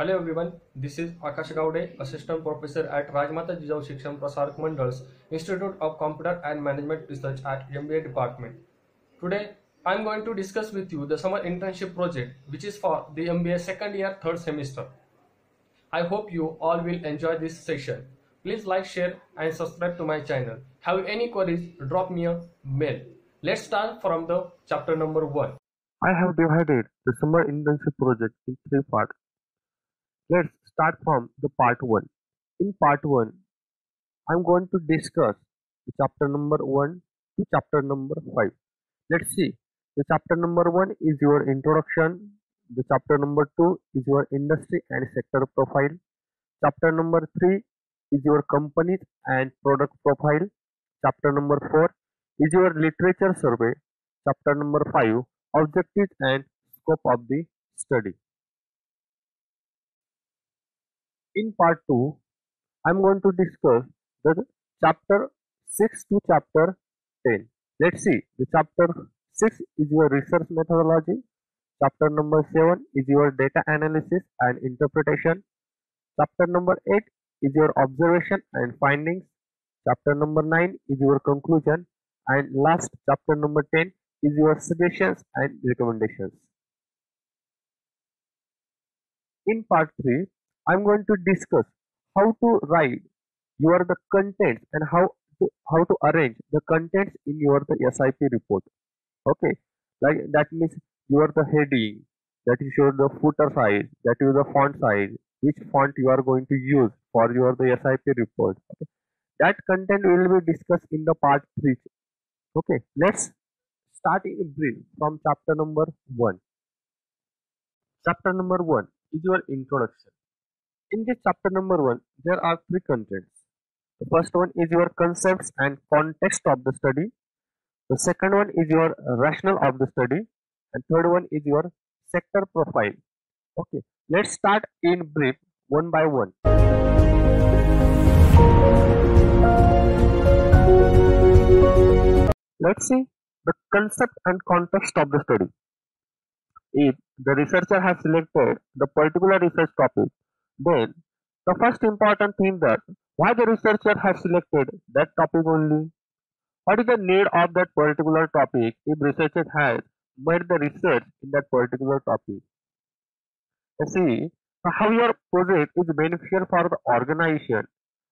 Hello everyone, this is Akash Gowde, Assistant Professor at Rajmata Jijau Shikshan Prasarak Mandals, Institute of Computer and Management Research at MBA Department. Today, I am going to discuss with you the summer internship project which is for the MBA second year third semester. I hope you all will enjoy this session. Please like, share and subscribe to my channel. Have any queries, drop me a mail. Let's start from the chapter number 1. I have divided the summer internship project in three parts. Let's start from the part 1. In part 1, I'm going to discuss the chapter number 1 to chapter number 5. Let's see. The chapter number 1 is your introduction. The chapter number 2 is your industry and sector profile. Chapter number 3 is your companies and product profile. Chapter number 4 is your literature survey. Chapter number 5, objectives and scope of the study. In part 2, I'm going to discuss the chapter 6 to chapter 10. Let's see. The chapter 6 is your research methodology. Chapter number 7 is your data analysis and interpretation. Chapter number 8 is your observation and findings. Chapter number 9 is your conclusion. And last, chapter number 10 is your suggestions and recommendations. In part 3, I'm going to discuss how to write your the contents and how to arrange the contents in your the SIP report. Okay, like that means your the heading, that is your the footer size, that is the font size, which font you are going to use for your the SIP report. Okay. That content will be discussed in the part 3. Okay, let's start in brief from chapter number 1. Chapter number 1 is your introduction. In this chapter number 1, there are three contents. The first one is your concepts and context of the study. The second one is your rationale of the study. And third one is your sector profile. Okay, let's start in brief one by one. Let's see the concept and context of the study. If the researcher has selected the particular research topic, then the first important thing that why the researcher has selected that topic only. What is the need of that particular topic if researcher has made the research in that particular topic? See how your project is beneficial for the organization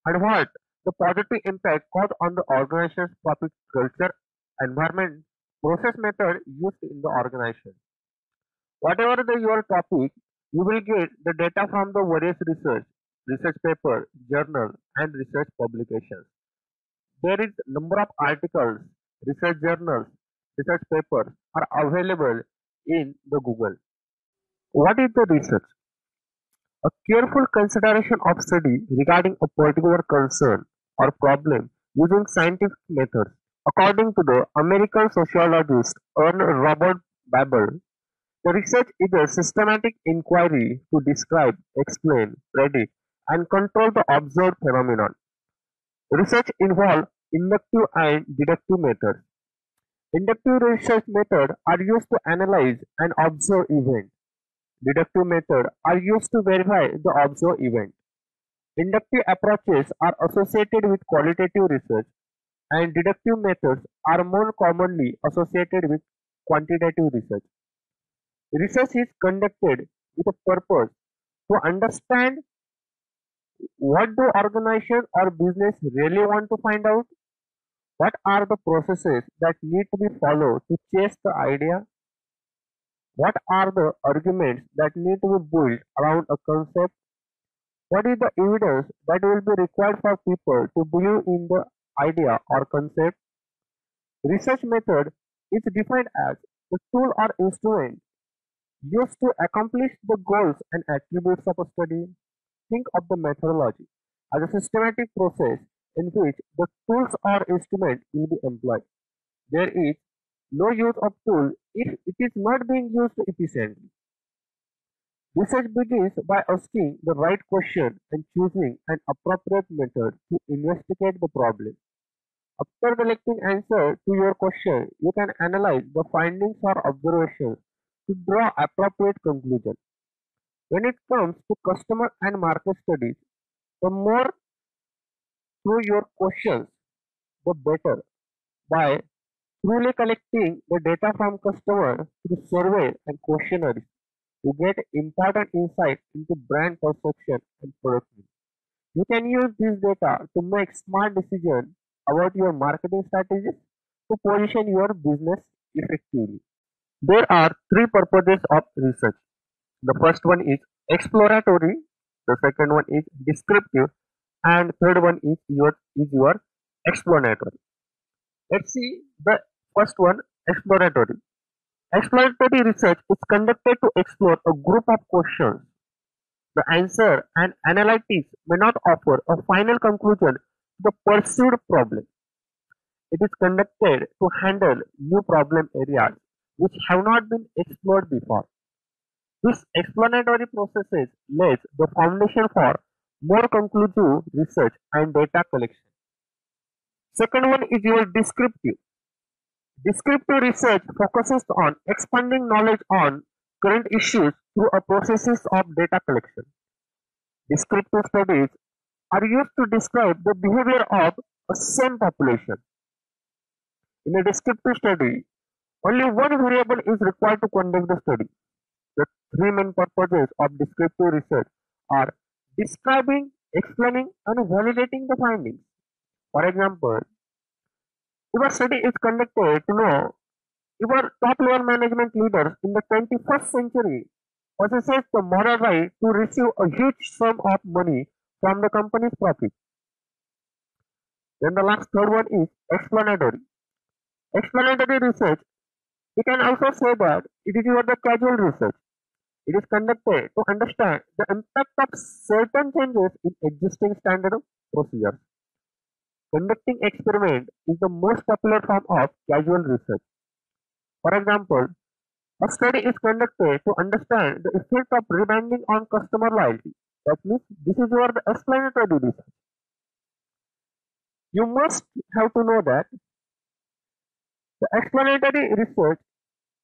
and what the positive impact caused on the organization's topic culture, environment, process method used in the organization. Whatever your topic, you will get the data from the various research paper, journal, and research publications. There is number of articles, research journals, research papers are available in the Google. What is the research? A careful consideration of study regarding a particular concern or problem using scientific methods. According to the American sociologist Ernest Robert Babel, the research is a systematic inquiry to describe, explain, predict, and control the observed phenomenon. Research involves inductive and deductive methods. Inductive research methods are used to analyze and observe events. Deductive methods are used to verify the observed event. Inductive approaches are associated with qualitative research, and deductive methods are more commonly associated with quantitative research. Research is conducted with a purpose to understand what do organizations or business really want to find out, what are the processes that need to be followed to chase the idea, what are the arguments that need to be built around a concept, what is the evidence that will be required for people to believe in the idea or concept. Research method is defined as the tool or instrument used to accomplish the goals and attributes of a study. Think of the methodology as a systematic process in which the tools or instrument will be employed. There is no use of tool if it is not being used efficiently. Research begins by asking the right question and choosing an appropriate method to investigate the problem. After collecting answer to your question, you can analyze the findings or observations to draw appropriate conclusion. When it comes to customer and market studies, the more through your questions, the better. By truly collecting the data from customers through surveys and questionnaires, you get important insight into brand perception and product needs. You can use this data to make smart decisions about your marketing strategies to position your business effectively. There are three purposes of research. The first one is exploratory, the second one is descriptive, and third one is your explanatory. Let's see the first one, exploratory. Exploratory research is conducted to explore a group of questions. The answer and analytics may not offer a final conclusion to the pursued problem. It is conducted to handle new problem areas which have not been explored before. This explanatory processes lays the foundation for more conclusive research and data collection. Second one is your descriptive. Descriptive research focuses on expanding knowledge on current issues through a process of data collection. Descriptive studies are used to describe the behavior of a same population. In a descriptive study, only one variable is required to conduct the study. The three main purposes of descriptive research are describing, explaining, and validating the findings. For example, if a study is conducted to know if our top level management leaders in the 21st century possesses the moral right to receive a huge sum of money from the company's profit. Then the last third one is explanatory. Explanatory research, we can also say that it is your the casual research. It is conducted to understand the impact of certain changes in existing standard procedures. Conducting experiment is the most popular form of casual research. For example, a study is conducted to understand the effect of rebranding on customer loyalty. That means this is your the explanatory research. You must have to know that the explanatory research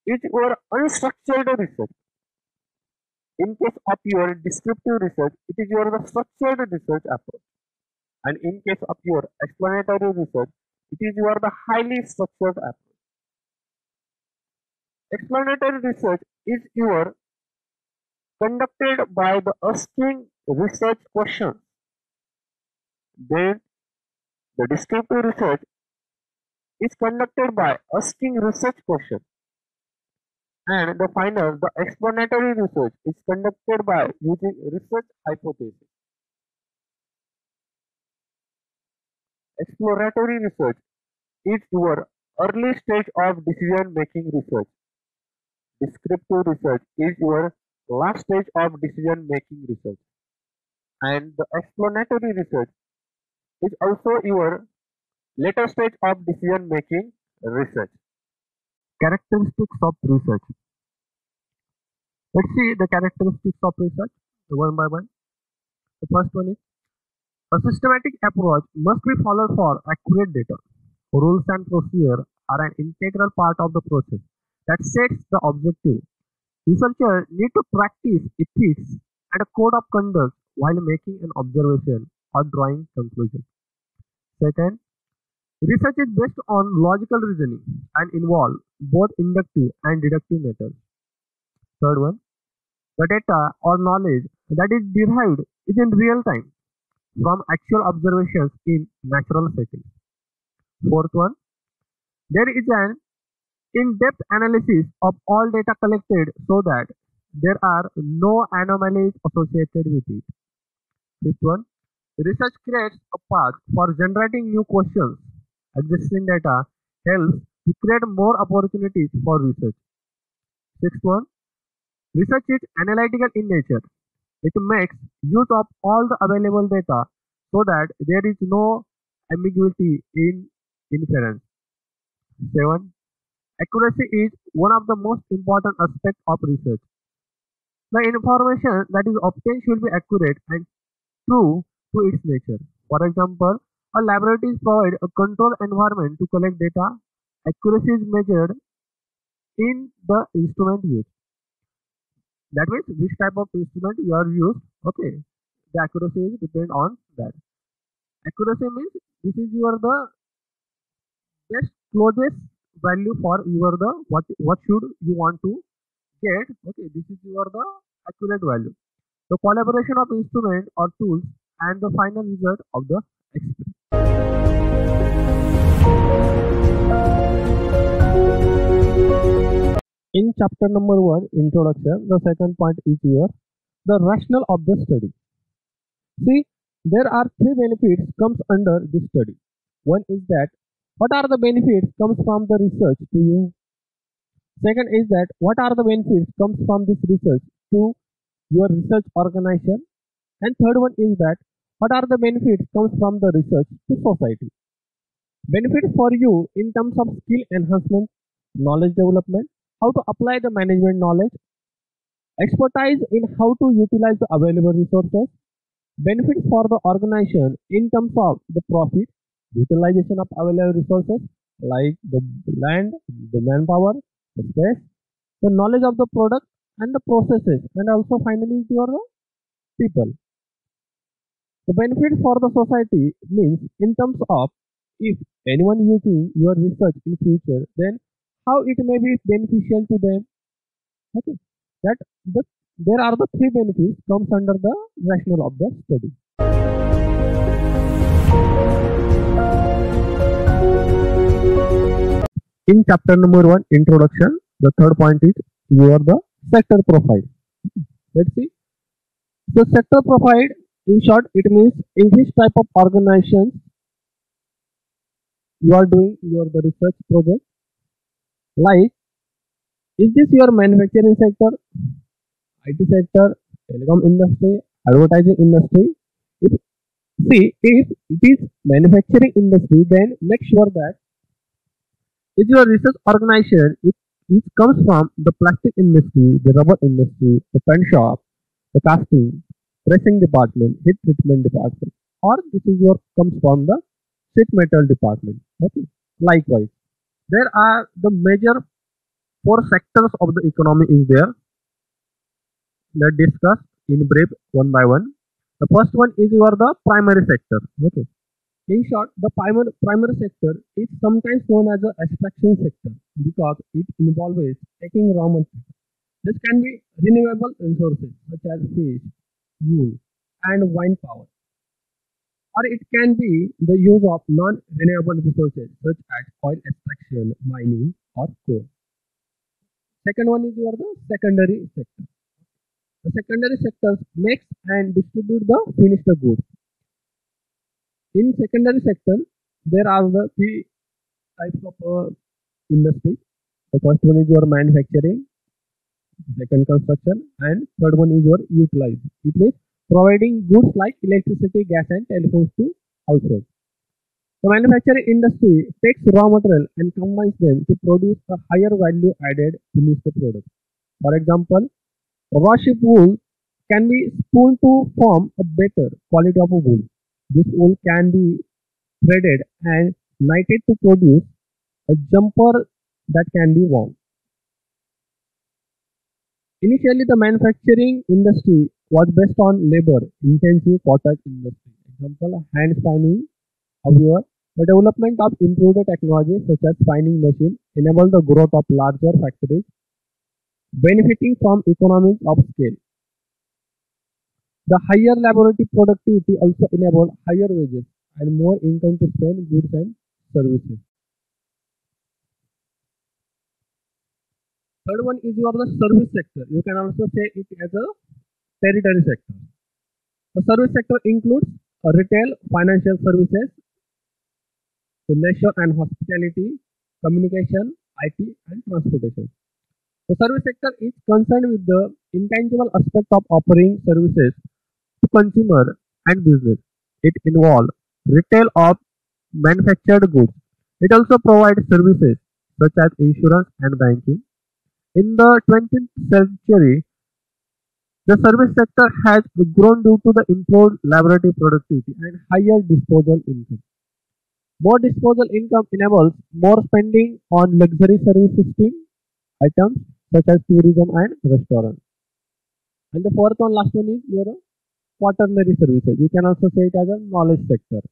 is your unstructured research. In case of your descriptive research, it is your the structured research approach. And in case of your explanatory research, it is your the highly structured approach. Explanatory research is your conducted by the asking research questions. Then the descriptive research is conducted by asking research questions. And the final, the explanatory research is conducted by using research hypothesis. Exploratory research is your early stage of decision making research. Descriptive research is your last stage of decision making research. And the explanatory research is also your later stage of decision making research. Characteristics of research. Let's see the characteristics of research one by one. The first one is a systematic approach must be followed for accurate data. Rules and procedure are an integral part of the process that sets the objective. Researchers need to practice ethics and a code of conduct while making an observation or drawing conclusions. Second, research is based on logical reasoning and involve both inductive and deductive methods. Third one, the data or knowledge that is derived is in real time from actual observations in natural settings. Fourth one, there is an in-depth analysis of all data collected so that there are no anomalies associated with it. Fifth one, research creates a path for generating new questions. Existing data helps to create more opportunities for research. Sixth one, research is analytical in nature. It makes use of all the available data so that there is no ambiguity in inference. 7. Accuracy is one of the most important aspects of research. The information that is obtained should be accurate and true to its nature. For example, a laboratory provides a controlled environment to collect data. Accuracy is measured in the instrument used. That means which type of instrument you are used. Okay, the accuracy is depend on that. Accuracy means this is your the best closest value for your the what should you want to get. Okay, this is your the accurate value. The collaboration of instrument or tools and the final result of the experiment. In chapter number 1, introduction, the second point is your the rationale of the study. See, there are three benefits comes under this study. One is that what are the benefits comes from the research to you. Second is that what are the benefits comes from this research to your research organization. And third one is that what are the benefits comes from the research to society. Benefits for you in terms of skill enhancement, knowledge development, how to apply the management knowledge, expertise in how to utilize the available resources, benefits for the organization in terms of the profit, utilization of available resources like the land, the manpower, the space, the knowledge of the product and the processes, and also finally your people. The benefits for the society means in terms of if anyone using your research in future, then how it may be beneficial to them. Okay, that there are the three benefits comes under the rationale of the study. In chapter number 1, introduction, the third point is your the sector profile. Let's see. The sector profile, in short, it means in which type of organizations you are doing your the research project. Like, is this your manufacturing sector, IT sector, telecom industry, advertising industry? If if it is manufacturing industry, then make sure that if your research organization it comes from the plastic industry, the rubber industry, the pen shop, the casting, pressing department, heat treatment department, or this is your comes from the sheet metal department. Okay. Likewise, there are the major four sectors of the economy is there. Let's discuss in brief one by one. The first one is your the primary sector. Okay. In short, the primary sector is sometimes known as the extraction sector because it involves taking raw material. This can be renewable resources such as fish, wool, and wind power, or it can be the use of non-renewable resources such as oil extraction, mining, or coal. Second one is your the secondary sector. The secondary sectors makes and distribute the finished goods. In secondary sector, there are the three types of industries. The first one is your manufacturing, second construction, and third one is your utilize. It means providing goods like electricity, gas, and telephones to households. The manufacturing industry takes raw material and combines them to produce a higher value added finished product. For example, raw sheep wool can be spoon to form a better quality of wool. This wool can be threaded and knitted to produce a jumper that can be worn. Initially, the manufacturing industry was based on labor-intensive cottage industry. Example, hand spinning. However, the development of improved technologies such as spinning machine enabled the growth of larger factories, benefiting from economies of scale. The higher laboratory productivity also enabled higher wages and more income to spend goods and services. Third one is your the service sector. You can also say it as a territory sector. The service sector includes retail, financial services, the leisure and hospitality, communication, IT, and transportation. The service sector is concerned with the intangible aspect of offering services to consumer and business. It involves retail of manufactured goods. It also provides services such as insurance and banking. In the 20th century, the service sector has grown due to the improved laboratory productivity and higher disposable income. More disposable income enables more spending on luxury service system items such as tourism and restaurants. And the fourth one, last one is your quaternary services. You can also say it as a knowledge sector.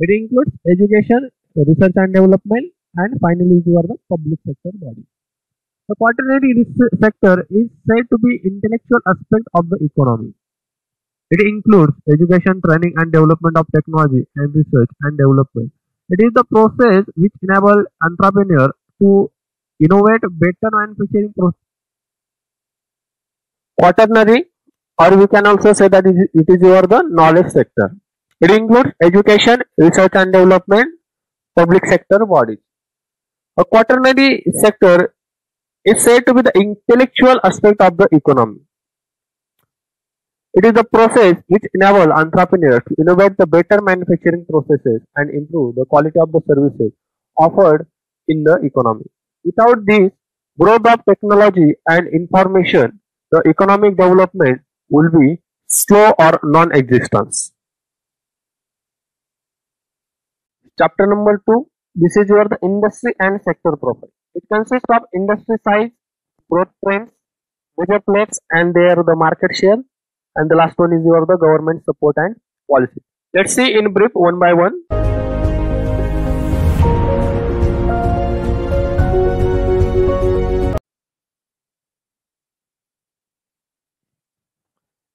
It includes education, research and development, and finally you are the public sector body. The quaternary sector is said to be intellectual aspect of the economy. It includes education, training and development of technology and research and development. It is the process which enable entrepreneurs to innovate better manufacturing process. Quaternary, or we can also say that it is your the knowledge sector. It includes education, research and development, public sector bodies. A quaternary sector is said to be the intellectual aspect of the economy. It is the process which enable entrepreneurs to innovate the better manufacturing processes and improve the quality of the services offered in the economy. Without this growth of technology and information, the economic development will be slow or non-existence. Chapter number 2. This is your the industry and sector profile. It consists of industry size, growth trends, major players and their the market share, and the last one is your the government support and policy. Let's see in brief one by one.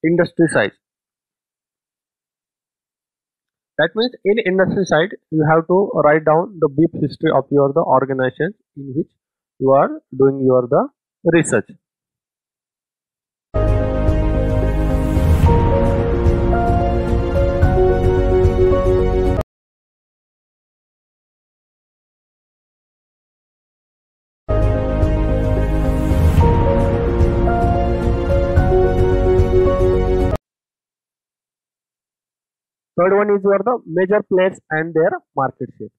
Industry size. That means in industry side you have to write down the brief history of your the organization in which you are doing your the research. Third one is your the major players and their market share.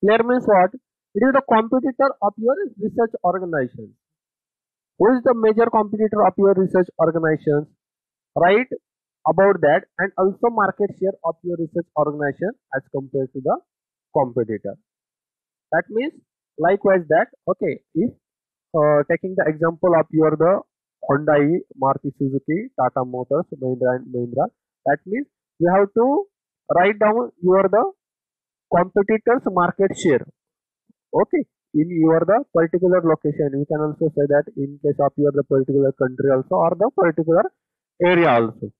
Player means what? It is the competitor of your research organization. Who is the major competitor of your research organization? Write about that and also market share of your research organization as compared to the competitor. That means likewise that okay, if taking the example of your the Hyundai, Maruti Suzuki, Tata Motors, Mahindra and Mahindra, that means you have to write down your the competitors market share. Okay, in your the particular location. You can also say that in case of your the particular country also or the particular area also.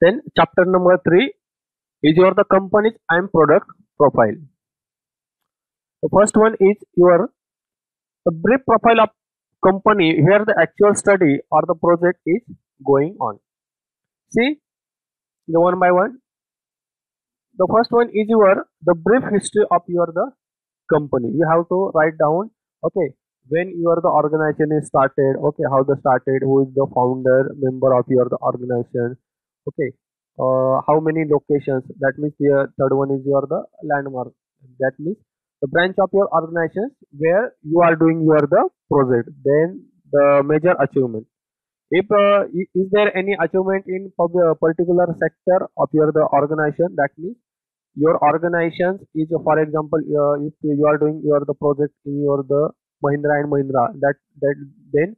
Then chapter number 3 is your the company's and product profile. The first one is your the brief profile of company where the actual study or the project is going on. See the one by one. The first one is your the brief history of your the company. You have to write down okay when your the organization is started, okay how they started, who is the founder member of your the organization, okay how many locations. That means the third one is your the landmark. That means the branch of your organization where you are doing your the project. Then the major achievement. If is there any achievement in particular sector of your the organization, that means your organization is for example if you are doing your the project in your the Mahindra and Mahindra, that then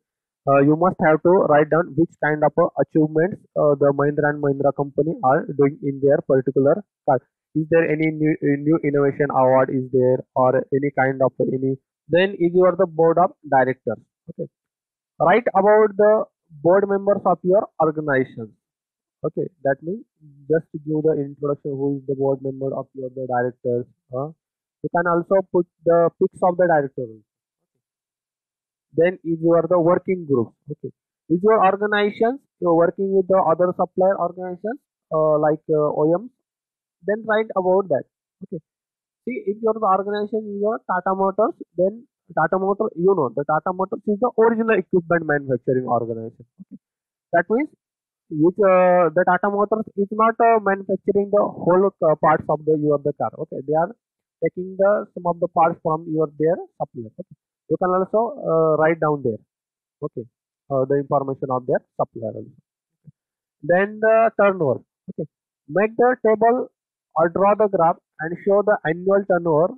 you must have to write down which kind of achievements the Mahindra and Mahindra company are doing in their particular car. Is there any new innovation award is there or any kind of any. Then is your the board of directors. Okay, write about the board members of your organization. Okay, that means just to give the introduction who is the board member of your the directors. You can also put the pics of the directors. Then is your the working group. Okay, is your organization you're working with the other supplier organizations like OEM. Then write about that. Okay, see if your the organization is your Tata Motors, then Tata Motors, you know the Tata Motors is the original equipment manufacturing organization. Okay. That means which the Tata Motors is not manufacturing the whole parts of the your the car. Okay, they are taking the some of the parts from your their supplier. Okay. You can also write down there. Okay. the information of their supplier also. Then the turnover. Okay. Make the table or draw the graph and show the annual turnover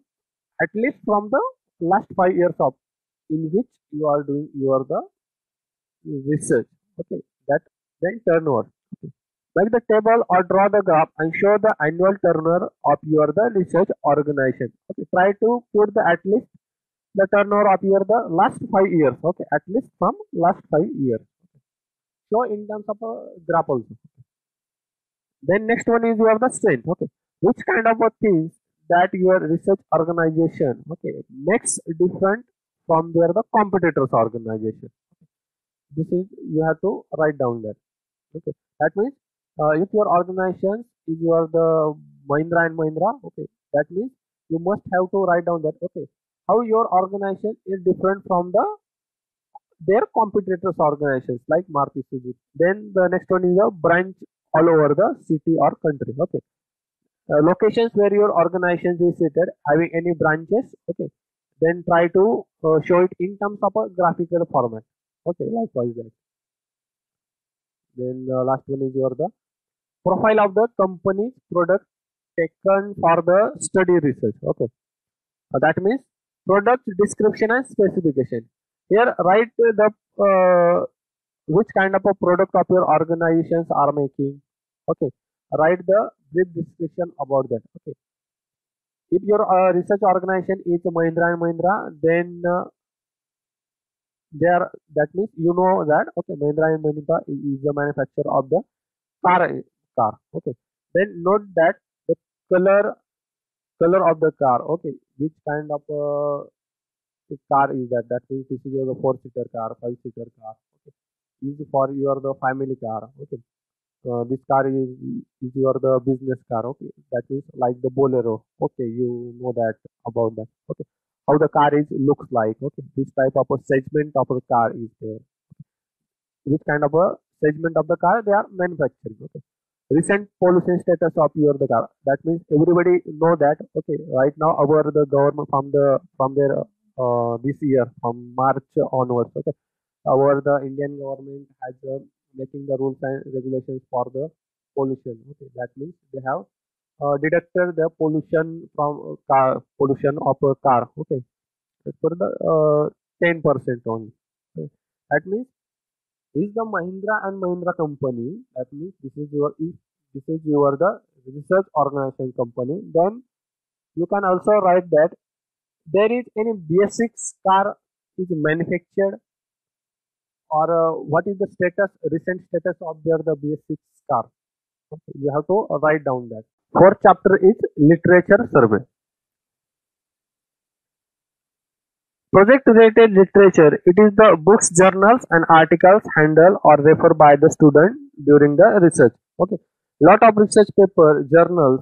at least from the last 5 years of in which you are doing your the research. Okay. That then turnover. Okay. Make the table or draw the graph and show the annual turnover of your the research organization. Okay. Try to put the at least the turnover of your the last 5 years. Okay. At least from last 5 years. So in terms of a graph also. Then next one is your the strength. Okay, which kind of a things that your research organization makes different from their the competitors organization. This is you have to write down that. Okay, that means if your organization is your the Mahindra and Mahindra. Okay, that means you must have to write down that. Okay, how your organization is different from their competitors organizations like Maruti Suzuki. Then the next one is a branch all over the city or country. Okay, locations where your organization is seated having any branches. Okay, then try to show it in terms of a graphical format. Okay, likewise that. Then last one is your the profile of the company's product taken for the study research. Okay, that means product description and specification. Here write the which kind of a product of your organizations are making. Okay, write the brief description about that. Okay, if your research organization is Mahindra and Mahindra, then there that means you know that okay, Mahindra and Mahindra is the manufacturer of the car. Okay, then note that the color of the car. Okay, which kind of car is that? That means this is your 4-seater car, 5-seater car. Okay, is for your the family car. Okay, this car is your the business car. Okay, that is like the Bolero. Okay, you know that about that. Okay, how the car is looks like. Okay, this type of a segment of a car is there. Which kind of a segment of the car they are manufacturing. Okay, recent pollution status of your the car. That means everybody know that. Okay, right now our the government from their this year from March onwards. Okay, our the Indian government has making the rules and regulations for the pollution. Okay, that means they have deducted the pollution from car pollution of a car. Okay, for the 10% only. Okay. That means is the Mahindra and Mahindra company. That means this is your if this is your the research organization company. Then you can also write that there is any BS6 car is manufactured or what is the status recent status of their the BS6 car. Okay, you have to write down that. Fourth chapter is literature survey. Project related literature. It is the books, journals, and articles handled or referred by the student during the research. Okay, lot of research paper, journals,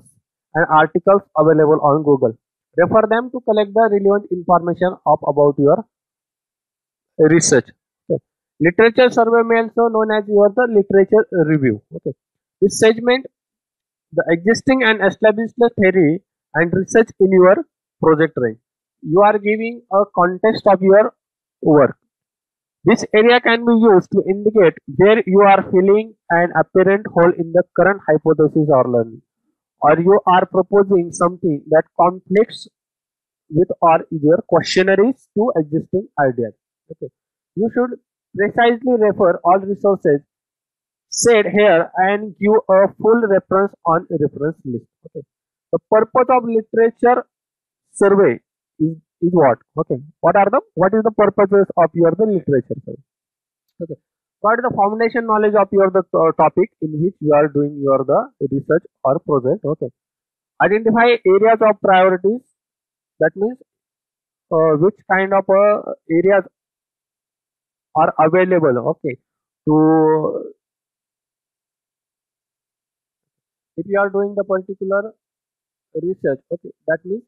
and articles available on Google. Refer them to collect the relevant information of about your research. Okay. Literature survey may also known as your the literature review. Okay, this segment the existing and established theory and research in your project range. You are giving a context of your work. This area can be used to indicate where you are filling an apparent hole in the current hypothesis or learning, or you are proposing something that conflicts with or your questionnaires to existing ideas. Okay. You should precisely refer all resources said here and give a full reference on a reference list. Okay. The purpose of literature survey is what? Okay. What is the purposes of your the literature survey? Okay. What is the foundation knowledge of your the topic in which you are doing your the research or project? Okay. Identify areas of priorities. That means which kind of areas are available. Okay. To if you are doing the particular research. Okay. That means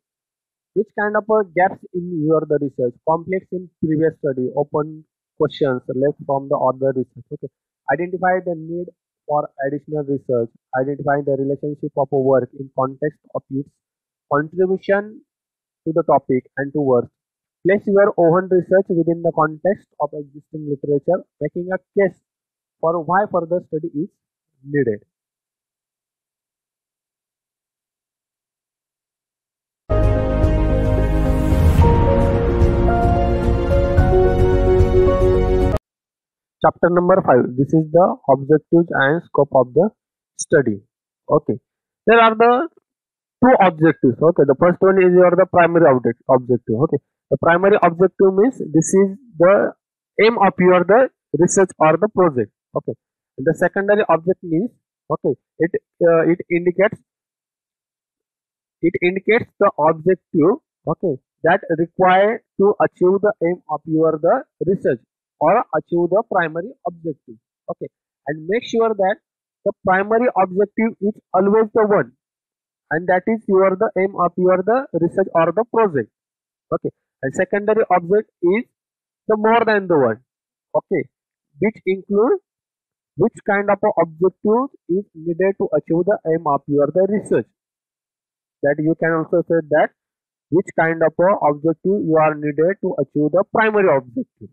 which kind of gaps in your the research, complex in previous study, open questions left from the other research. Okay, identify the need for additional research, identify the relationship of a work in context of its contribution to the topic and to work, Place your own research within the context of existing literature, making a case for why further study is needed. Chapter number 5. This is the objectives and scope of the study. Okay. There are the two objectives. Okay. The first one is your the primary objective. Okay. The primary objective means this is the aim of your the research or the project. Okay. And the secondary object means okay. It indicates the objective okay that required to achieve the aim of your the research or achieve the primary objective. Okay, and make sure that the primary objective is always the one, and that is your the aim of your the research or the project. Okay, and secondary object is the more than the one. Okay, which include which kind of a objective is needed to achieve the aim of your the research. That you can also say that which kind of a objective you are needed to achieve the primary objective.